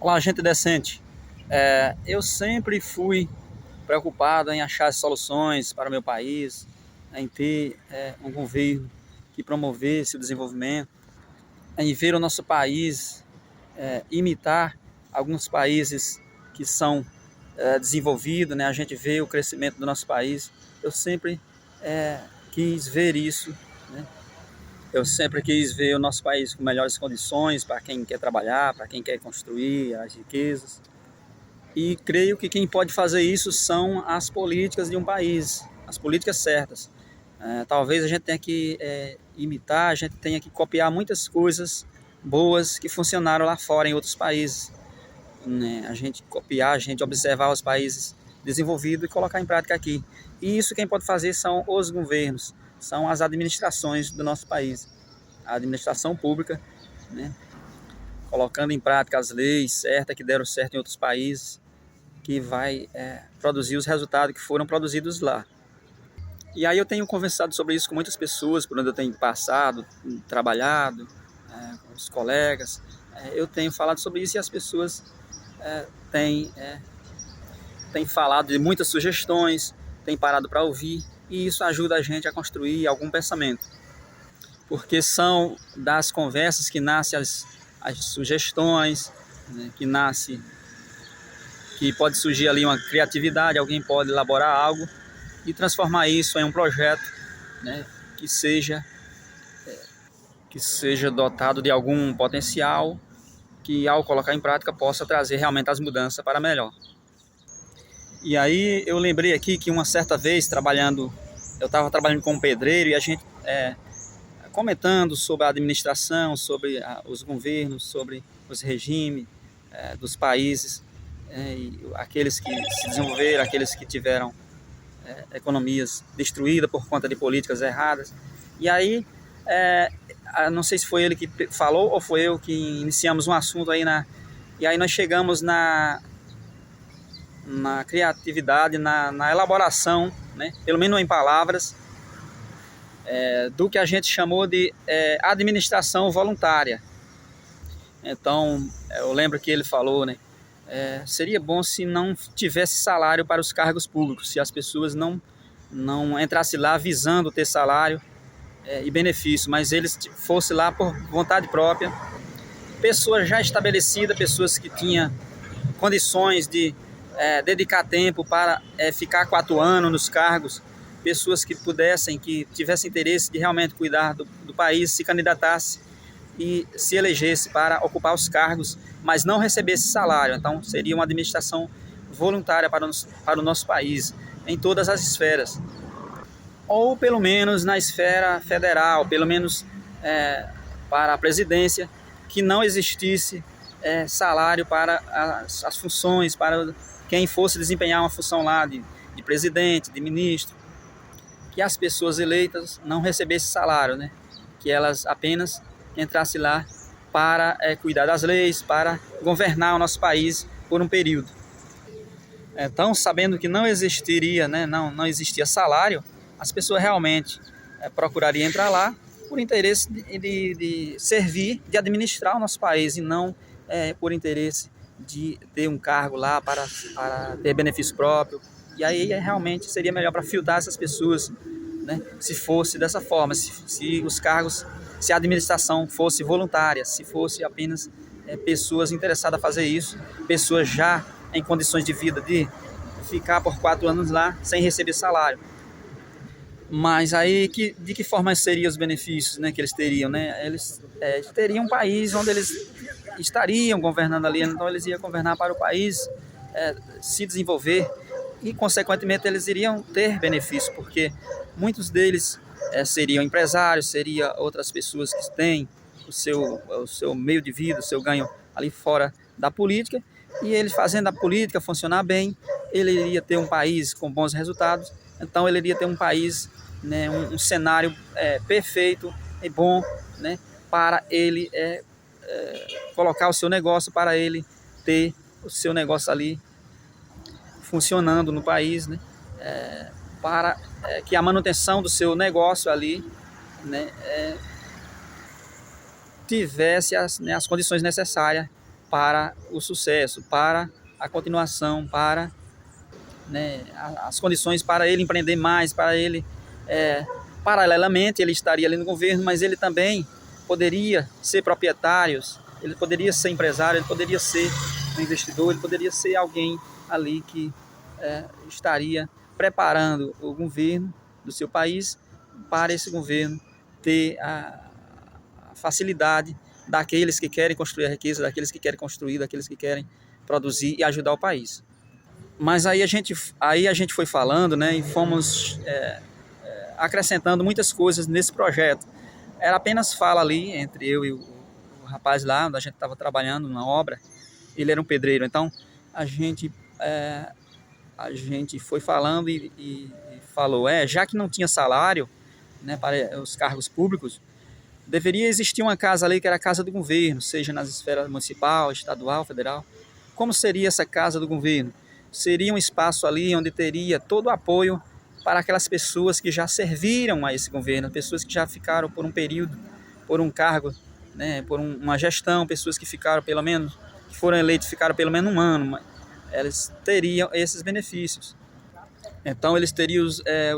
Olá, gente decente. Eu sempre fui preocupado em achar soluções para o meu país, em ter um governo que promovesse o desenvolvimento, em ver o nosso país imitar alguns países que são desenvolvidos, né? A gente vê o crescimento do nosso país. Eu sempre quis ver isso, né? Eu sempre quis ver o nosso país com melhores condições para quem quer trabalhar, para quem quer construir as riquezas. E creio que quem pode fazer isso são as políticas de um país, as políticas certas. Talvez a gente tenha que imitar, a gente tenha que copiar muitas coisas boas que funcionaram lá fora em outros países, né? A gente copiar, a gente observar os países desenvolvidos e colocar em prática aqui. E isso quem pode fazer são os governos, são as administrações do nosso país, a administração pública, né? Colocando em prática as leis certas que deram certo em outros países, que vai produzir os resultados que foram produzidos lá. E aí eu tenho conversado sobre isso com muitas pessoas, por onde eu tenho passado, trabalhado, com os colegas. Eu tenho falado sobre isso e as pessoas têm falado de muitas sugestões, têm parado para ouvir, e isso ajuda a gente a construir algum pensamento. Porque são das conversas que nascem as sugestões, né, que pode surgir ali uma criatividade, alguém pode elaborar algo e transformar isso em um projeto, né, que seja dotado de algum potencial, que ao colocar em prática possa trazer realmente as mudanças para melhor. E aí eu lembrei aqui que uma certa vez eu estava trabalhando com um pedreiro e a gente comentando sobre a administração, sobre os governos, sobre os regimes dos países, e aqueles que se desenvolveram, aqueles que tiveram economias destruídas por conta de políticas erradas. E aí, não sei se foi ele que falou ou foi eu que iniciamos um assunto aí e aí nós chegamos na criatividade, na elaboração, né, pelo menos em palavras, do que a gente chamou de administração voluntária. Então, eu lembro que ele falou, né, seria bom se não tivesse salário para os cargos públicos, se as pessoas não entrassem lá visando ter salário e benefício, mas eles fossem lá por vontade própria, pessoas já estabelecidas, pessoas que tinham condições de dedicar tempo para ficar 4 anos nos cargos, pessoas que tivessem interesse de realmente cuidar do país, se candidatasse e se elegesse para ocupar os cargos, mas não recebesse salário. Então seria uma administração voluntária para o nosso país, em todas as esferas, ou pelo menos na esfera federal, pelo menos para a presidência, que não existisse salário para as funções, para quem fosse desempenhar uma função lá de presidente, de ministro, que as pessoas eleitas não recebessem salário, né? Que elas apenas entrassem lá para cuidar das leis, para governar o nosso país por um período. Então, sabendo que não existiria, né, não existia salário, as pessoas realmente procurariam entrar lá por interesse de servir, de administrar o nosso país, e não por interesse de ter um cargo lá para ter benefício próprio. E aí realmente seria melhor para filtrar essas pessoas, né, se fosse dessa forma, se os cargos, se a administração fosse voluntária, se fosse apenas pessoas interessadas a fazer isso, pessoas já em condições de vida de ficar por 4 anos lá sem receber salário. Mas aí de que forma seriam os benefícios, né, que eles teriam, né? Eles teriam um país onde eles estariam governando ali, então eles iam governar para o país se desenvolver e, consequentemente, eles iriam ter benefício, porque muitos deles seriam empresários, seriam outras pessoas que têm o seu meio de vida, o seu ganho ali fora da política, e eles fazendo a política funcionar bem, ele iria ter um país com bons resultados, então ele iria ter um país, né, um cenário perfeito e bom, né, para ele colocar o seu negócio, para ele ter o seu negócio ali funcionando no país, né, para que a manutenção do seu negócio ali, né, tivesse as condições necessárias para o sucesso, para a continuação, para, né, as condições para ele empreender mais, para ele, paralelamente, ele estaria ali no governo, mas ele também poderia ser proprietário, ele poderia ser empresário, ele poderia ser um investidor, ele poderia ser alguém ali que estaria preparando o governo do seu país para esse governo ter a facilidade daqueles que querem construir a riqueza, daqueles que querem construir, daqueles que querem produzir e ajudar o país. Mas aí a gente foi falando, né, e fomos acrescentando muitas coisas nesse projeto. Era apenas fala ali entre eu e o rapaz lá, onde a gente estava trabalhando na obra. Ele era um pedreiro, então a gente foi falando e falou, já que não tinha salário, né, para os cargos públicos, deveria existir uma casa ali que era a casa do governo, seja nas esferas municipal, estadual, federal. Como seria essa casa do governo? Seria um espaço ali onde teria todo o apoio para aquelas pessoas que já serviram a esse governo, pessoas que já ficaram por um período, por um cargo, né, por uma gestão, pessoas que ficaram pelo menos, que foram eleitos, ficaram pelo menos um ano, mas eles teriam esses benefícios. Então eles teriam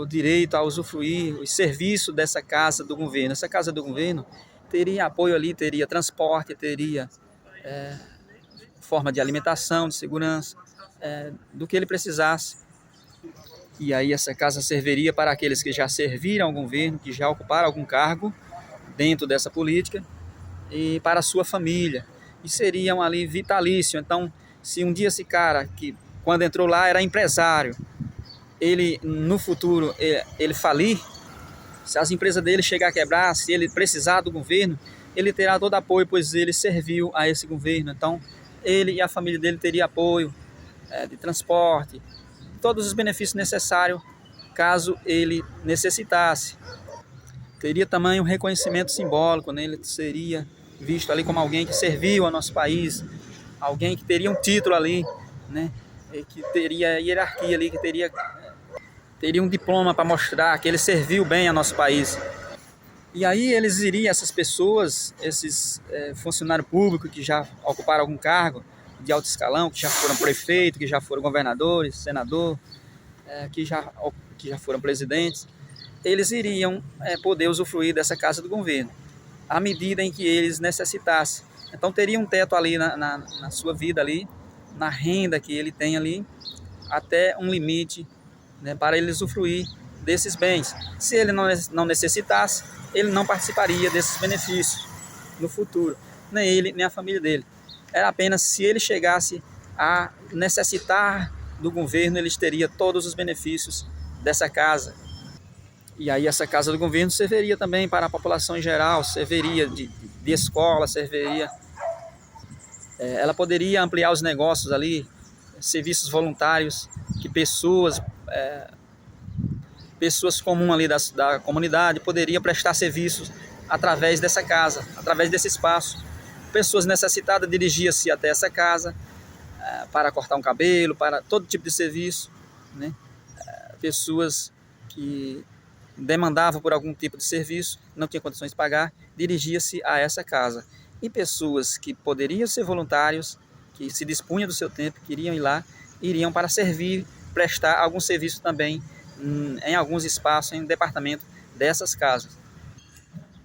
o direito a usufruir os serviços dessa casa do governo. Essa casa do governo teria apoio ali, teria transporte, teria forma de alimentação, de segurança, do que ele precisasse. E aí essa casa serviria para aqueles que já serviram ao governo, que já ocuparam algum cargo dentro dessa política, e para a sua família. E seriam ali vitalício. Então, se um dia esse cara, que quando entrou lá era empresário, ele no futuro ele falir, se as empresas dele chegar a quebrar, se ele precisar do governo, ele terá todo apoio, pois ele serviu a esse governo. Então, ele e a família dele teriam apoio de transporte, todos os benefícios necessários caso ele necessitasse. Teria também um reconhecimento simbólico, né? Ele seria visto ali como alguém que serviu ao nosso país, alguém que teria um título ali, né? E que teria hierarquia ali, que teria um diploma para mostrar que ele serviu bem ao nosso país. E aí essas pessoas, esses funcionários públicos que já ocuparam algum cargo de alto escalão, que já foram prefeitos, que já foram governadores, senador, que já foram presidentes, eles iriam poder usufruir dessa casa do governo, à medida em que eles necessitassem. Então teria um teto ali na sua vida, ali, na renda que ele tem ali, até um limite, né, para ele usufruir desses bens. Se ele não necessitasse, ele não participaria desses benefícios no futuro, nem ele, nem a família dele. Era apenas se ele chegasse a necessitar do governo, eles teriam todos os benefícios dessa casa. E aí essa casa do governo serviria também para a população em geral, serviria de escola, serviria... ela poderia ampliar os negócios ali, serviços voluntários, que pessoas comuns ali da comunidade poderiam prestar serviços através dessa casa, através desse espaço. Pessoas necessitadas dirigiam-se até essa casa para cortar um cabelo, para todo tipo de serviço, né? Pessoas que demandavam por algum tipo de serviço, não tinham condições de pagar, dirigia-se a essa casa. E pessoas que poderiam ser voluntários, que se dispunham do seu tempo, queriam ir lá, iriam para servir, prestar algum serviço também em alguns espaços, em departamento dessas casas.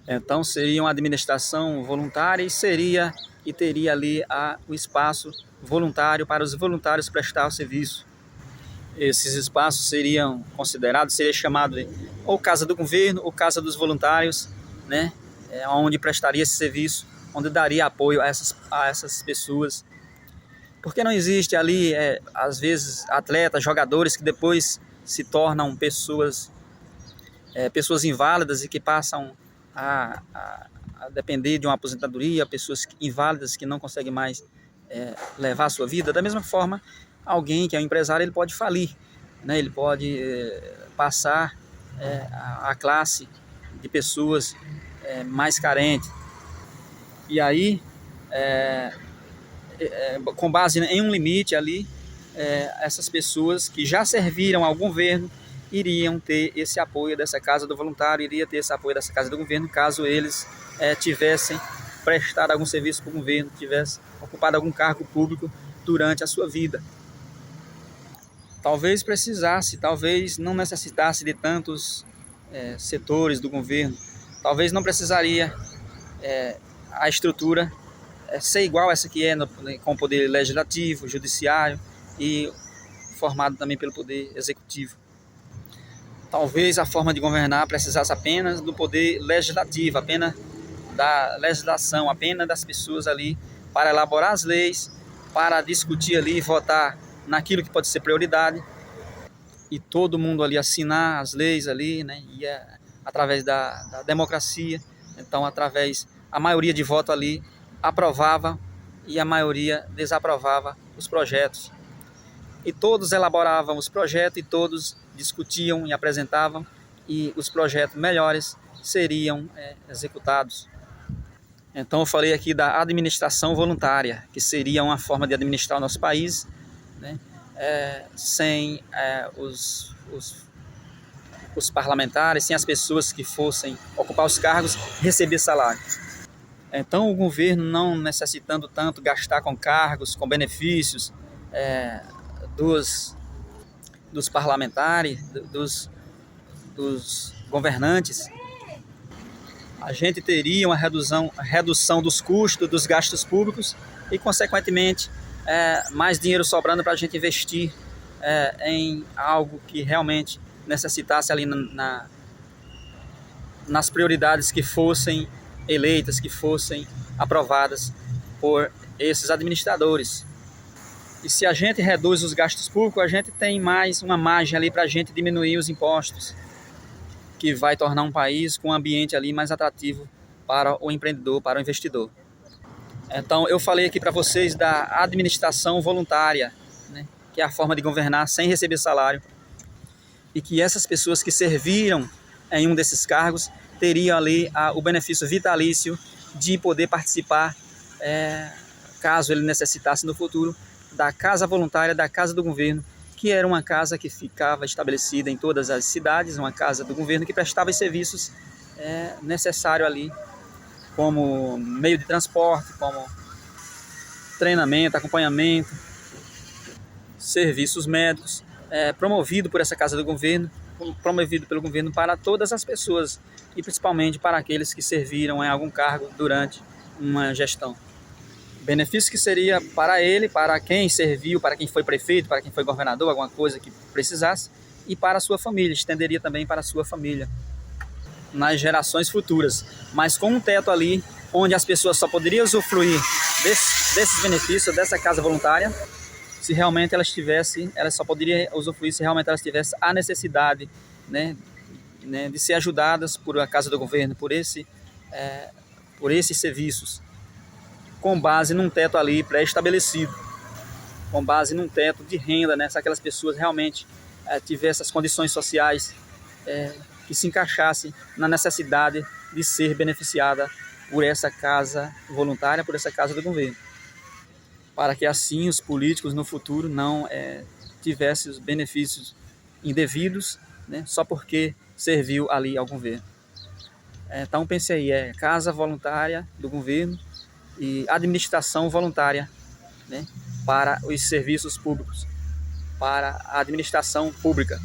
Então seria uma administração voluntária e teria ali o espaço voluntário para os voluntários prestar o serviço. Esses espaços seriam considerados, seria chamado de ou casa do governo ou casa dos voluntários, né? Onde prestaria esse serviço, onde daria apoio a essas pessoas. Porque não existe ali, às vezes, atletas, jogadores que depois se tornam pessoas inválidas e que passam a depender de uma aposentadoria, pessoas inválidas que não conseguem mais levar a sua vida. Da mesma forma, alguém que é um empresário, ele pode falir, né? Ele pode passar a classe de pessoas mais carentes. E aí, com base em um limite ali, essas pessoas que já serviram ao governo iriam ter esse apoio dessa casa do voluntário, iria ter esse apoio dessa casa do governo, caso eles tivessem prestado algum serviço para o governo, tivesse ocupado algum cargo público durante a sua vida. Talvez precisasse, talvez não necessitasse de tantos setores do governo, talvez não precisaria a estrutura ser igual a essa que é com o poder legislativo, judiciário e formado também pelo poder executivo. Talvez a forma de governar precisasse apenas do poder legislativo, apenas da legislação, apenas das pessoas ali para elaborar as leis, para discutir ali e votar naquilo que pode ser prioridade e todo mundo ali assinar as leis ali, né? E através da democracia, então através a maioria de voto ali aprovava e a maioria desaprovava os projetos. E todos elaboravam os projetos e todos discutiam e apresentavam e os projetos melhores seriam executados. Então eu falei aqui da administração voluntária, que seria uma forma de administrar o nosso país, né? Sem os parlamentares, sem as pessoas que fossem ocupar os cargos, receber salário. Então o governo não necessitando tanto gastar com cargos, com benefícios dos parlamentares, dos governantes, a gente teria uma redução dos custos, dos gastos públicos e, consequentemente, mais dinheiro sobrando para a gente investir em algo que realmente necessitasse ali nas prioridades que fossem eleitas, que fossem aprovadas por esses administradores. E se a gente reduz os gastos públicos, a gente tem mais uma margem ali para a gente diminuir os impostos, que vai tornar um país com um ambiente ali mais atrativo para o empreendedor, para o investidor. Então eu falei aqui para vocês da administração voluntária, né, que é a forma de governar sem receber salário, e que essas pessoas que serviram em um desses cargos teriam ali o benefício vitalício de poder participar, caso ele necessitasse no futuro, da casa voluntária, da casa do governo, que era uma casa que ficava estabelecida em todas as cidades, uma casa do governo que prestava os serviços necessários ali, como meio de transporte, como treinamento, acompanhamento, serviços médicos, promovido por essa casa do governo, promovido pelo governo para todas as pessoas e principalmente para aqueles que serviram em algum cargo durante uma gestão. Benefício que seria para ele, para quem serviu, para quem foi prefeito, para quem foi governador, alguma coisa que precisasse, e para a sua família, estenderia também para a sua família, nas gerações futuras, mas com um teto ali, onde as pessoas só poderiam usufruir desses benefícios, dessa casa voluntária, se realmente elas só poderiam usufruir se realmente elas tivessem a necessidade, né, de ser ajudadas por a casa do governo, por esses serviços, com base num teto ali pré-estabelecido, com base num teto de renda, né? Se aquelas pessoas realmente tivessem as condições sociais que se encaixassem na necessidade de ser beneficiada por essa casa voluntária, por essa casa do governo, para que assim os políticos no futuro não tivessem os benefícios indevidos, né? Só porque serviu ali ao governo. Então pense aí, casa voluntária do governo e administração voluntária, né, para os serviços públicos, para a administração pública.